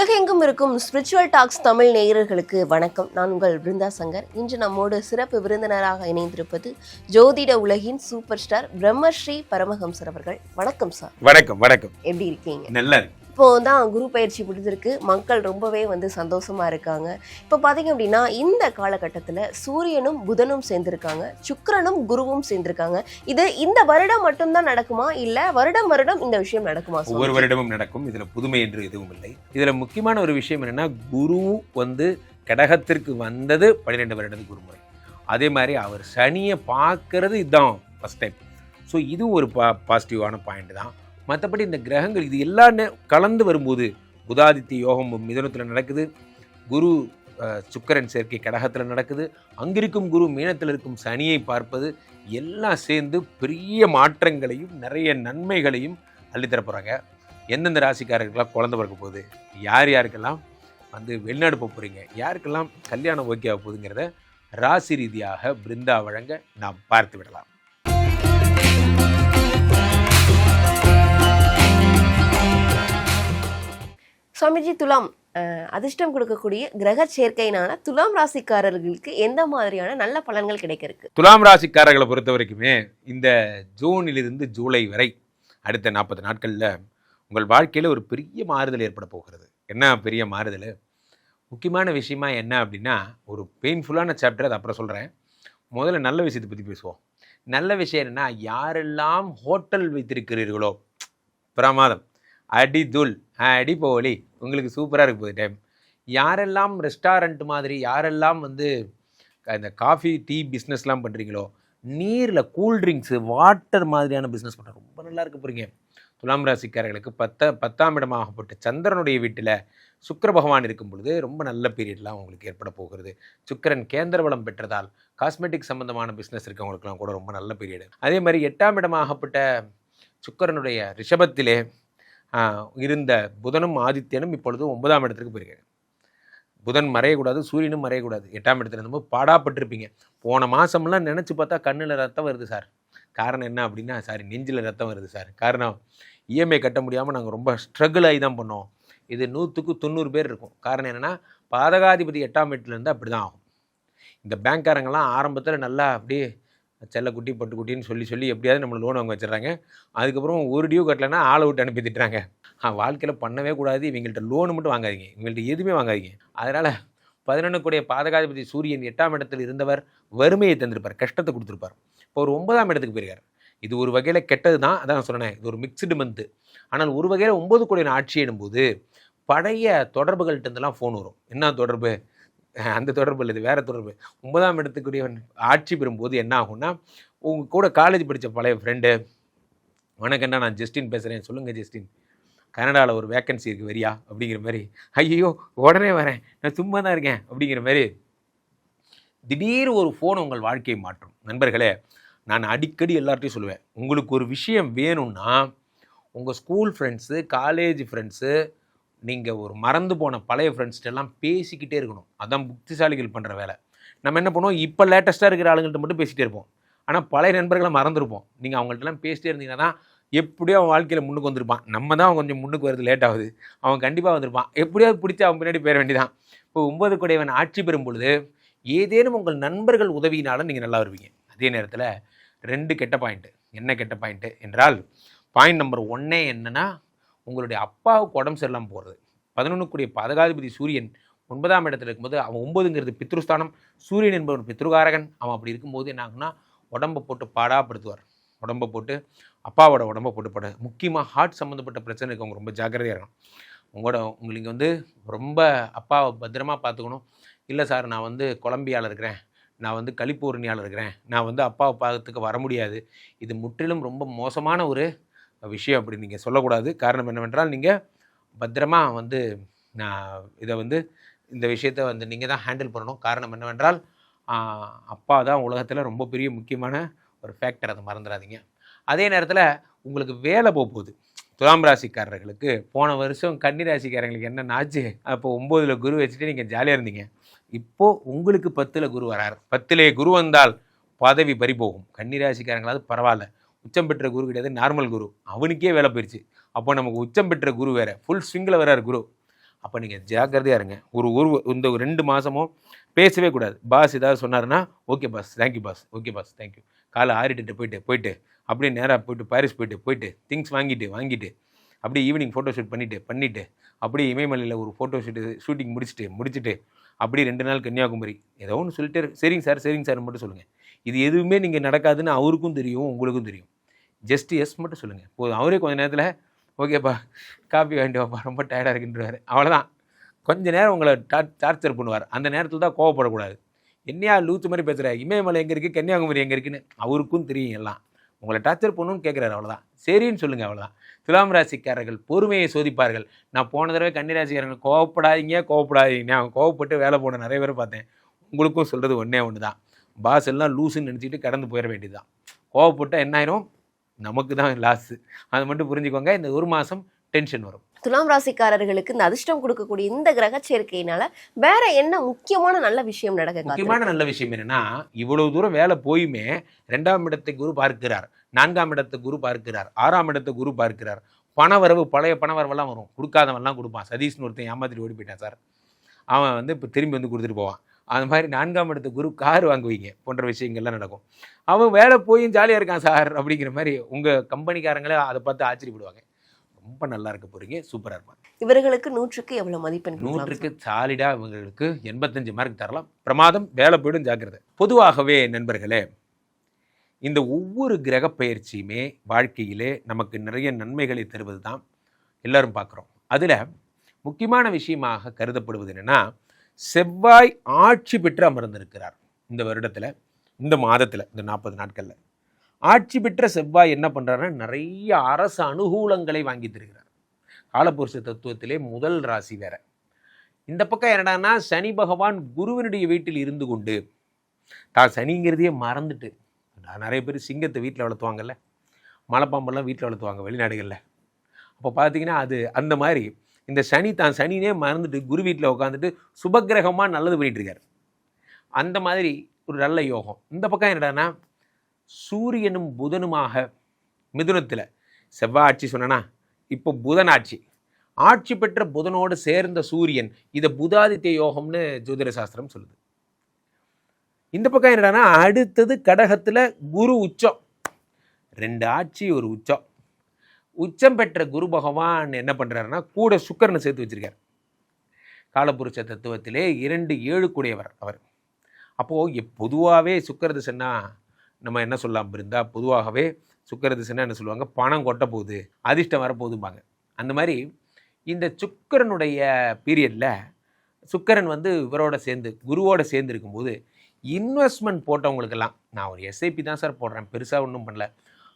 உலகெங்கும் இருக்கும் spiritual tax Tamil நேயர்களுக்கு வணக்கம். நான் உங்கள் பிருந்தா சங்கர். இன்று நம்மோடு சிறப்பு விருந்தினராக இணைந்திருப்பது ஜோதிட உலகின் சூப்பர் ஸ்டார் பிரம்மஸ்ரீ பரமஹம்சர் அவர்கள். வணக்கம் சார். வணக்கம். வணக்கம். எப்படி இருக்கீங்க? நல்லா. இப்போ தான் குரு பயிற்சி முடிஞ்சிருக்கு. மக்கள் ரொம்பவே சந்தோஷமா இருக்காங்க. இப்போ பார்த்தீங்க அப்படின்னா இந்த காலகட்டத்தில் சூரியனும் புதனும் சேர்ந்திருக்காங்க, சுக்கிரனும் குருவும் சேர்ந்திருக்காங்க. இது இந்த வருடம் மட்டும்தான் நடக்குமா, இல்லை வருடம் இந்த விஷயம் நடக்குமா? ஒவ்வொரு வருடமும் நடக்கும். இதுல புதுமை என்று எதுவும் இல்லை. இதுல முக்கியமான ஒரு விஷயம் என்னன்னா, குரு கடகத்திற்கு வந்தது 12 வருடத்துக்கு ஒரு முறை. அதே மாதிரி அவர் சனியை பார்க்கறது இதுதான் ஃபர்ஸ்ட் டைம். ஸோ இது ஒரு பாசிட்டிவான பாயிண்ட் தான். மற்றபடி இந்த கிரகங்கள் இது எல்லாம் கலந்து வரும்போது புதாதித்ய யோகம் மிதுனத்தில் நடக்குது, குரு சுக்கிரன் சேர்க்கை கடகத்தில் நடக்குது, அங்கிருக்கும் குரு மீனத்தில் இருக்கும் சனியை பார்ப்பது எல்லாம் சேர்ந்து பெரிய மாற்றங்களையும் நிறைய நன்மைகளையும் அள்ளித்தர போகிறாங்க. எந்தெந்த ராசிக்காரர்களாம் குழந்தை பிறக்க போகுது, யார் யாருக்கெல்லாம் வெளிநாடு போக போகிறீங்க, யாருக்கெல்லாம் கல்யாணம் ஓகே ஆக போகுதுங்கிறத ராசி ரீதியாக பிருந்தா வழங்க நாம் பார்த்து விடலாம். சுவாமிஜி, துலாம் அதிர்ஷ்டம் கொடுக்கக்கூடிய கிரக சேர்க்கையினால துலாம் ராசிக்காரர்களுக்கு எந்த மாதிரியான நல்ல பலன்கள் கிடைக்க இருக்கு? துலாம் ராசிக்காரர்களை பொறுத்த வரைக்குமே இந்த ஜூனிலிருந்து ஜூலை வரை அடுத்த 40 நாட்களில் உங்கள் வாழ்க்கையில் ஒரு பெரிய மாறுதல் ஏற்பட போகிறது. என்ன பெரிய மாறுதல்? முக்கியமான விஷயமா என்ன அப்படின்னா, ஒரு பெயின்ஃபுல்லான சாப்டர், அதை அப்புறம் சொல்கிறேன். முதல்ல நல்ல விஷயத்தை பற்றி பேசுவோம். நல்ல விஷயம் என்னென்னா, யாரெல்லாம் ஹோட்டல் வைத்திருக்கிறீர்களோ பிரமாதம், அடி தூள் அடி போலி, உங்களுக்கு சூப்பராக இருக்க போகுது டைம். யாரெல்லாம் ரெஸ்டாரண்ட் மாதிரி, யாரெல்லாம் இந்த காஃபி டீ பிஸ்னஸ்லாம் பண்ணுறீங்களோ, நீரில் கூல்ட்ரிங்க்ஸு வாட்டர் மாதிரியான பிஸ்னஸ் பண்ணுற ரொம்ப நல்லா இருக்க போகிறீங்க. துலாம் ராசிக்காரர்களுக்கு 10ஆம் இடமாகப்பட்ட சந்திரனுடைய வீட்டில் சுக்கிர பகவான் இருக்கும் பொழுது ரொம்ப நல்ல பீரியட்லாம் உங்களுக்கு ஏற்பட போகிறது. சுக்கிரன் கேந்திர வளம் பெற்றதால் காஸ்மெட்டிக் சம்மந்தமான பிஸ்னஸ் இருக்கவங்களுக்குலாம் கூட ரொம்ப நல்ல பீரியடு. அதே மாதிரி 8ஆம் இடமாகப்பட்ட சுக்கிரனுடைய ரிஷபத்திலே இருந்த புதனும் ஆதித்யனும் இப்பொழுது 9ஆம் இடத்துக்கு போயிருக்காங்க. புதன் மறையக்கூடாது, சூரியனும் மறையக்கூடாது. 8ஆம் இடத்துல இருந்தபோது பாடாப்பட்டிருப்பீங்க. போன மாதம்லாம் நினச்சி பார்த்தா கண்ணில் ரத்தம் வருது சார். காரணம் என்ன அப்படின்னா, நெஞ்சில் ரத்தம் வருது சார். காரணம் இஎம்ஐ கட்ட முடியாமல் நாங்கள் ரொம்ப ஸ்ட்ரகிள் ஆகி தான் பண்ணோம். இது 100க்கு 90 பேர் இருக்கும். காரணம் என்னென்னா, பாதகாதிபதி 8ஆம் வீட்டிலேருந்து அப்படி தான் ஆகும். இந்த பேங்க்காரங்கெல்லாம் ஆரம்பத்தில் நல்லா அப்படியே செல்லக்குட்டி பட்டுக்குட்டின்னு சொல்லி எப்படியாவது நம்மளை லோன் வாங்க வச்சிடறாங்க. அதுக்கப்புறம் ஒரு டியூ கட்டலைன்னா ஆளை விட்டு அனுப்பி திட்டுறாங்க. வாழ்க்கையில் பண்ணவே கூடாது, இவங்கள்ட்ட லோனு மட்டும் வாங்காதீங்க, இவங்கள்ட்ட எதுவுமே வாங்காதீங்க. அதனால் 11 கூடிய பாதகாதிபதி சூரியன் 8ஆம் இடத்தில் இருந்தவர் வறுமையை தந்திருப்பார், கஷ்டத்தை கொடுத்துருப்பார். இப்போ ஒரு 9ஆம் இடத்துக்கு போயிருக்கார். இது ஒரு வகையில் கெட்டது தான், அதான் சொன்னேன், இது ஒரு மிக்சடு மந்த்து. ஆனால் ஒரு வகையில் 9 கோடியின் ஆட்சி எனும்போது பழைய தொடர்புகள்கிட்டருந்துலாம் ஃபோன் வரும். என்ன தொடர்பு? அந்த தொடர்பு இல்லை, இது வேறு தொடர்பு. 9ஆம் இடத்துக்குரியவன் ஆட்சி பெறும்போது என்ன ஆகும்னா, உங்கள் கூட காலேஜ் படித்த பழைய ஃப்ரெண்டு, வணக்கம்டா நான் ஜஸ்டின் பேசுகிறேன், சொல்லுங்கள் ஜஸ்டின், கனடாவில் ஒரு வேக்கன்சி இருக்குது வரியா அப்படிங்கிற மாதிரி. ஐயோ உடனே வரேன், நான் சும்மா தான் இருக்கேன் அப்படிங்கிற மாதிரி திடீர் ஒரு ஃபோன் உங்கள் வாழ்க்கையை மாற்றும். நண்பர்களே, நான் அடிக்கடி எல்லார்ட்டையும் சொல்லுவேன், உங்களுக்கு ஒரு விஷயம் வேணும்னா உங்கள் ஸ்கூல் ஃப்ரெண்ட்ஸு, காலேஜ் ஃப்ரெண்ட்ஸு, நீங்கள் ஒரு மறந்து போன பழைய ஃப்ரெண்ட்ஸ்ட்டெல்லாம் பேசிக்கிட்டே இருக்கணும். அதான் புத்திசாலிகள் பண்ணுற வேலை. நம்ம என்ன பண்ணுவோம், இப்போ லேட்டஸ்ட்டாக இருக்கிற ஆளுங்கள்ட்ட மட்டும் பேசிகிட்டே இருப்போம். ஆனால் பழைய நண்பர்களை மறந்துருப்போம். நீங்கள் அவங்கள்ட்டலாம் பேசிட்டே இருந்தீங்கன்னா தான் எப்படியோ அவன் வாழ்க்கையில் முன்னுக்கு வந்திருப்பான். நம்ம தான் கொஞ்சம் முன்னுக்கு வருது லேட் ஆகுது, அவன் கண்டிப்பாக வந்திருப்பான். எப்படியாவது பிடிச்சி அவன் பின்னாடி போயிட வேண்டியதான். இப்போ 9 கூடையவன் ஆட்சி பெறும் பொழுது ஏதேனும் உங்கள் நண்பர்கள் உதவியினாலும் நீங்கள் நல்லா வருவீங்க. அதே நேரத்தில் 2 கெட்ட பாயிண்ட்டு. என்ன கெட்ட பாயிண்ட்டு என்றால், பாயிண்ட் நம்பர் 1 என்னென்னா, உங்களுடைய அப்பாவுக்கு உடம்பு சரியில்லாமல் போகிறது. 11 கூடிய பாதகாதிபதி சூரியன் 9ஆம் இடத்துல இருக்கும்போது, அவன் 9ங்கிறது பித்ருஸ்தானம், சூரியன் என்பவர் பித்ருகாரகன். அவன் அப்படி இருக்கும்போது என்ன ஆகுனா, உடம்பை போட்டு பாடாப்படுத்துவார். உடம்பை போட்டு அப்பாவோட உடம்பை போட்டு முக்கியமாக ஹார்ட் சம்மந்தப்பட்ட பிரச்சனை இருக்கவங்க ரொம்ப ஜாக்கிரதையாக இருக்கணும். உங்களுக்கு ரொம்ப அப்பாவை பத்திரமா பார்த்துக்கணும். இல்லை சார், நான் கொலம்பியாவில் இருக்கிறேன், நான் கலிபோர்னியாவில் இருக்கிறேன், நான் அப்பாவை பார்த்துக்க வர முடியாது, இது முற்றிலும் ரொம்ப மோசமான ஒரு விஷயம் அப்படி நீங்கள் சொல்லக்கூடாது. காரணம் என்னவென்றால், நீங்கள் பத்திரமா நான் இதை இந்த விஷயத்தை நீங்கள் தான் ஹேண்டில் பண்ணணும். காரணம் என்னவென்றால், அப்பா தான் உலகத்தில் ரொம்ப பெரிய முக்கியமான ஒரு ஃபேக்டர், அதை மறந்துடாதீங்க. அதே நேரத்தில் உங்களுக்கு வேலை போகுது. துலாம் ராசிக்காரர்களுக்கு போன வருஷம் கன்னி ராசிக்காரங்களுக்கு என்னென்ன ஆச்சு, அப்போ 9ல் குரு வச்சுட்டு நீங்கள் ஜாலியாக இருந்தீங்க. இப்போது உங்களுக்கு 10ல் குரு வராரு. 10லே குரு வந்தால் பதவி பறிபோகும். கன்னி ராசிக்காரங்களாவது பரவாயில்ல, உச்சம் பெற்ற குரு கிடையாது, நார்மல் குரு, அவனுக்கே வேலை போயிடுச்சு. அப்போ நமக்கு உச்சம் பெற்ற குரு வேறு, ஃபுல் ஸ்விங்கில் வராரு குரு. அப்போ நீங்கள் ஜாக்கிரதையாக இருங்க. இந்த 2 மாதமோ பேசவே கூடாது. பாஸ் ஏதாவது சொன்னாருன்னா okay boss, thank you boss, okay boss, thank you. காலை ஆறிட்டு போயிட்டு அப்படியே நேராக பாரிஸ் போயிட்டு திங்ஸ் வாங்கிட்டு அப்படியே ஈவினிங் ஃபோட்டோ ஷூட் பண்ணிவிட்டு அப்படியே இமயமலையில் ஒரு ஃபோட்டோ ஷூட்டிங் முடிச்சுட்டு அப்படியே 2 நாள் கன்னியாகுமரி ஏதோ ஒன்று சொல்லிட்டு சரிங்க சார் மட்டும் சொல்லுங்கள். இது எதுவுமே நீங்கள் நடக்காதுன்னு அவருக்கும் தெரியும், உங்களுக்கும் தெரியும். ஜஸ்ட் எஸ் மட்டும் சொல்லுங்கள் போதும். அவரே கொஞ்சம் நேரத்தில் ஓகேப்பா காப்பி வாங்கிட்டு வாப்பா ரொம்ப டயர்டாக இருக்குன்றாரு. அவ்வளோதான். கொஞ்ச நேரம் உங்களை டார்ச்சர் பண்ணுவார். அந்த நேரத்தில் தான் கோவப்படக்கூடாது. என்னையா லூத்து மாதிரி பேசுகிற, இமயமலை எங்கே இருக்குது, கன்னியாகுமரி எங்கே இருக்குன்னு அவருக்கும் தெரியும் எல்லாம். உங்களை டார்ச்சர் பண்ணணும்னு கேட்குறாரு, அவ்வளோதான். சரின்னு சொல்லுங்கள், அவ்வளோதான். துலாம் ராசிக்காரர்கள் பொறுமையை சோதிப்பார்கள். நான் போன தடவை கன்னிராசிக்காரர்கள் கோவப்படாதீங்க. நான் கோவப்பட்டு வேலை போன நிறைய பேர் பார்த்தேன். உங்களுக்கும் சொல்கிறது ஒன்று தான். பாஸ் எல்லாம் லூஸுன்னு நினச்சிட்டு கடந்து போயிட வேண்டியது தான். கோவப்பட்டால் என்ன ஆயிரும், நமக்கு தான் லாஸு. அதை மட்டும் புரிஞ்சுக்கோங்க. இந்த 1 மாதம் டென்ஷன் வரும். துலாம் ராசிக்காரர்களுக்கு இந்த அதிர்ஷ்டம் கொடுக்கக்கூடிய இந்த கிரக சேர்க்கையினால வேற என்ன முக்கியமான நல்ல விஷயம் நடக்க? முக்கியமான நல்ல விஷயம் என்னன்னா, இவ்வளவு தூரம் வேலை போயுமே 2ஆம் இடத்தை குரு பார்க்கிறார், 4ஆம் இடத்தை குரு பார்க்கிறார், 6ஆம் இடத்தை குரு பார்க்கிறார். பணவரவு, பழைய பணவரவெல்லாம் வரும். கொடுக்காதவன்லாம் கொடுப்பான். சதீஷ்னு ஒருத்தன் ஏமாத்திட்டு ஓடி போயிட்டான் சார். அவன் இப்போ திரும்பி கொடுத்துட்டு போவான். அது மாதிரி 4ஆம் இடத்து குரு கார் வாங்குவீங்க போன்ற விஷயங்கள்லாம் நடக்கும். அவன் வேலை போயும் ஜாலியாக இருக்கான் சார் அப்படிங்கிற மாதிரி உங்கள் கம்பெனிக்காரங்களே அதை பார்த்து ஆச்சரியப்படுவாங்க. ரொம்ப நல்லா இருக்க போறீங்க, சூப்பராக இருப்பாங்க. இவர்களுக்கு 100க்கு எவ்வளவு மதிப்பெண்? 100க்கு சாலிடாக இவங்களுக்கு 85 மார்க் தரலாம். பிரமாதம், வேலை போய்டும், ஜாக்கிரதை. பொதுவாகவே நண்பர்களே, இந்த ஒவ்வொரு கிரக பயிற்சியுமே வாழ்க்கையிலே நமக்கு நிறைய நன்மைகளை தருவது தான் எல்லாரும் பார்க்குறோம். அதில் முக்கியமான விஷயமாக கருதப்படுவது என்னென்னா, செவ்வாய் ஆட்சி பெற்று அமர்ந்திருக்கிறார் இந்த வருடத்தில், இந்த மாதத்தில், இந்த 40 நாட்களில். ஆட்சி பெற்ற செவ்வாய் என்ன பண்ணுறாருன்னா, நிறைய அரசு அனுகூலங்களை வாங்கி தருகிறார். காலபுருஷ தத்துவத்திலே முதல் ராசி வேற. இந்த பக்கம் என்னடான்னா, சனி பகவான் குருவினுடைய வீட்டில் இருந்து கொண்டு தான் சனிங்கிறதையே மறந்துட்டு, நிறைய பேர் சிங்கத்தை வீட்டில் வளர்த்துவாங்கல்ல, மலைப்பாம்பெல்லாம் வீட்டில் வளர்த்துவாங்க வெளிநாடுகளில். அப்போ பார்த்தீங்கன்னா அது அந்த மாதிரி இந்த சனி தான் சனினே மறந்துட்டு குரு வீட்டில் உட்காந்துட்டு சுபகிரகமாக நல்லது பண்ணிட்டு இருக்கார். அந்த மாதிரி ஒரு நல்ல யோகம். இந்த பக்கம் என்னடான்னா, சூரியனும் புதனுமாக மிதுனத்தில் செவ்வாய் ஆட்சி சொன்னா, இப்போ புதன் ஆட்சி பெற்ற புதனோடு சேர்ந்த சூரியன், இதை புதாதித்ய யோகம்னு ஜோதிட சாஸ்திரம் சொல்லுது. இந்த பக்கம் என்னடான்னா, அடுத்தது கடகத்தில் குரு உச்சம். 2 ஆட்சி, ஒரு உச்சம். உச்சம் பெற்ற குரு பகவான் என்ன பண்ணுறாருன்னா, கூட சுக்கிரனை சேர்த்து வச்சிருக்கார். காலபுருஷ தத்துவத்திலே 2 7 கூடியவர் அவர். அப்போது பொதுவாகவே சுக்கிர திசைன்னா நம்ம என்ன சொல்லலாம் இருந்தால், பொதுவாகவே சுக்கிர திசைன்னா என்ன சொல்லுவாங்க, பணம் கொட்ட போகுது, அதிர்ஷ்டம் வரப்போகுதும்பாங்க. அந்த மாதிரி இந்த சுக்கிரனுடைய பீரியடில் சுக்கிரன் இவரோட சேர்ந்து குருவோட சேர்ந்து இருக்கும்போது இன்வெஸ்ட்மெண்ட் போட்டவங்களுக்கெல்லாம், நான் ஒரு எஸ்ஐபி தான் சார் போடுறேன், பெருசாக ஒன்றும் பண்ணல,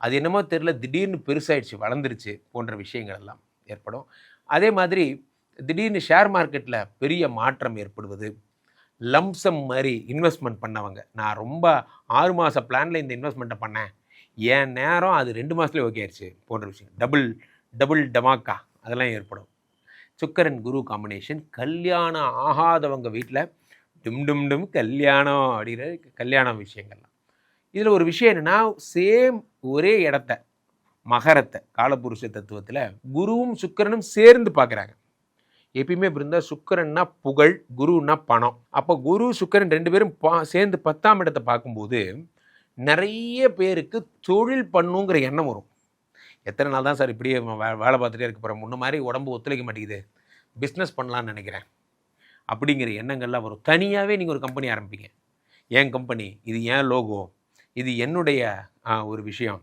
அது என்னமோ தெரில, திடீர்னு பெருசாகிடுச்சு, வளர்ந்துருச்சு போன்ற விஷயங்கள் எல்லாம் ஏற்படும். அதே மாதிரி திடீர்னு ஷேர் மார்க்கெட்டில் பெரிய மாற்றம் ஏற்படுவது, லம்சம் மாதிரி இன்வெஸ்ட்மெண்ட் பண்ணவங்க, நான் ரொம்ப 6 மாத பிளானில் இந்த இன்வெஸ்ட்மெண்ட்டை பண்ணேன், என் நேரம் அது 2 மாதத்துலேயே ஓகே ஆயிடுச்சு போன்ற விஷயம், டபுள் டமாக்கா அதெல்லாம் ஏற்படும். சுக்கிரன் குரு காம்பினேஷன். கல்யாணம் ஆகாதவங்க வீட்டில் டும் கல்யாணம் அப்படிங்கிற கல்யாண விஷயங்கள்லாம். இதில் ஒரு விஷயம் என்னென்னா, சேம் ஒரே இடத்த மகரத்தை காலபுருஷ தத்துவத்தில் குருவும் சுக்கிரனும் சேர்ந்து பார்க்குறாங்க. எப்பயுமே இப்படி இருந்தால், சுக்கிரன்னா புகழ், குருன்னா பணம். அப்போ குரு சுக்கிரன் 2 பேரும் சேர்ந்து 10ஆம் இடத்தை பார்க்கும்போது நிறைய பேருக்கு தொழில் பண்ணுங்கிற எண்ணம் வரும். எத்தனை நாள் தான் சார் இப்படியே வேலை பார்த்துட்டே இருக்க போகிறேன், முன்ன மாதிரி உடம்பு ஒத்துழைக்க மாட்டேங்குது, பிஸ்னஸ் பண்ணலான்னு நினைக்கிறேன் அப்படிங்கிற எண்ணங்கள்லாம் வரும். தனியாகவே நீங்கள் ஒரு கம்பெனி ஆரம்பிப்பீங்க. என் கம்பெனி, இது என் லோகோ, இது என்னுடைய ஒரு விஷயம்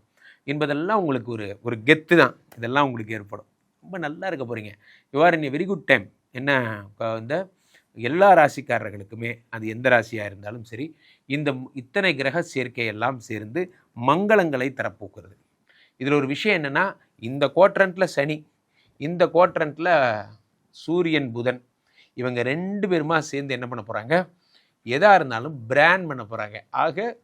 என்பதெல்லாம் உங்களுக்கு ஒரு கெத்து தான். இதெல்லாம் உங்களுக்கு ஏற்படும். ரொம்ப நல்லா இருக்க போகிறீங்க. You are in a very good time. என்ன, இந்த எல்லா ராசிக்காரர்களுக்குமே, அது எந்த ராசியாக இருந்தாலும் சரி, இத்தனை கிரக சேர்க்கையெல்லாம் சேர்ந்து மங்களங்களை தரப்போக்குறது. இதில் ஒரு விஷயம் என்னென்னா, இந்த குவாட்ரண்ட்டில் சனி, இந்த குவாட்ரண்ட்டில் சூரியன் புதன், இவங்க 2 பேருமா சேர்ந்து என்ன பண்ண போகிறாங்க, எதாக இருந்தாலும் பிராண்ட் பண்ண போகிறாங்க. ஆக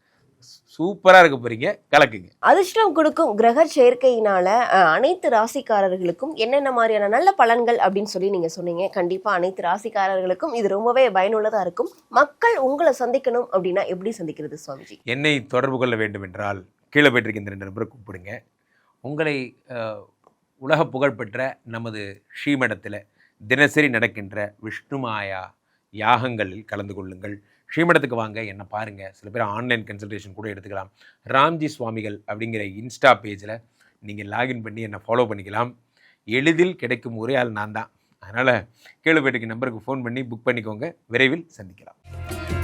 சூப்பராக இருக்க போகிறீங்க, கலக்குங்க. அதிர்ஷ்டம் கொடுக்கும் கிரக சேர்க்கையினால அனைத்து ராசிக்காரர்களுக்கும் என்னென்ன மாதிரியான நல்ல பலன்கள் அப்படின்னு சொல்லி நீங்கள் சொன்னீங்க. கண்டிப்பாக அனைத்து ராசிக்காரர்களுக்கும் இது ரொம்பவே பயனுள்ளதாக இருக்கும். மக்கள் உங்களை சந்திக்கணும் அப்படின்னா எப்படி சந்திக்கிறது சுவாமிஜி? என்னை தொடர்பு கொள்ள வேண்டும் என்றால் கீழே போயிட்டு இந்த 2 நபரை கூப்பிடுங்க. உங்களை உலக புகழ்பெற்ற நமது ஸ்ரீமடத்தில் தினசரி நடக்கின்ற விஷ்ணுமாயா யாகங்களில் கலந்து கொள்ளுங்கள். ஸ்ரீமடத்துக்கு வாங்க, என்ன பாருங்கள். சில பேர் ஆன்லைன் கன்சல்டேஷன் கூட எடுத்துக்கலாம். ராம்ஜி சுவாமிகள் அப்படிங்கிற இன்ஸ்டா பேஜில் நீங்கள் லாகின் பண்ணி என்னை ஃபாலோ பண்ணிக்கலாம். எளிதில் கிடைக்கும் ஒரே ஆள் நான் தான். அதனால் கீழே போய்ட்டு நம்பருக்கு ஃபோன் பண்ணி புக் பண்ணிக்கோங்க. விரைவில் சந்திக்கலாம்.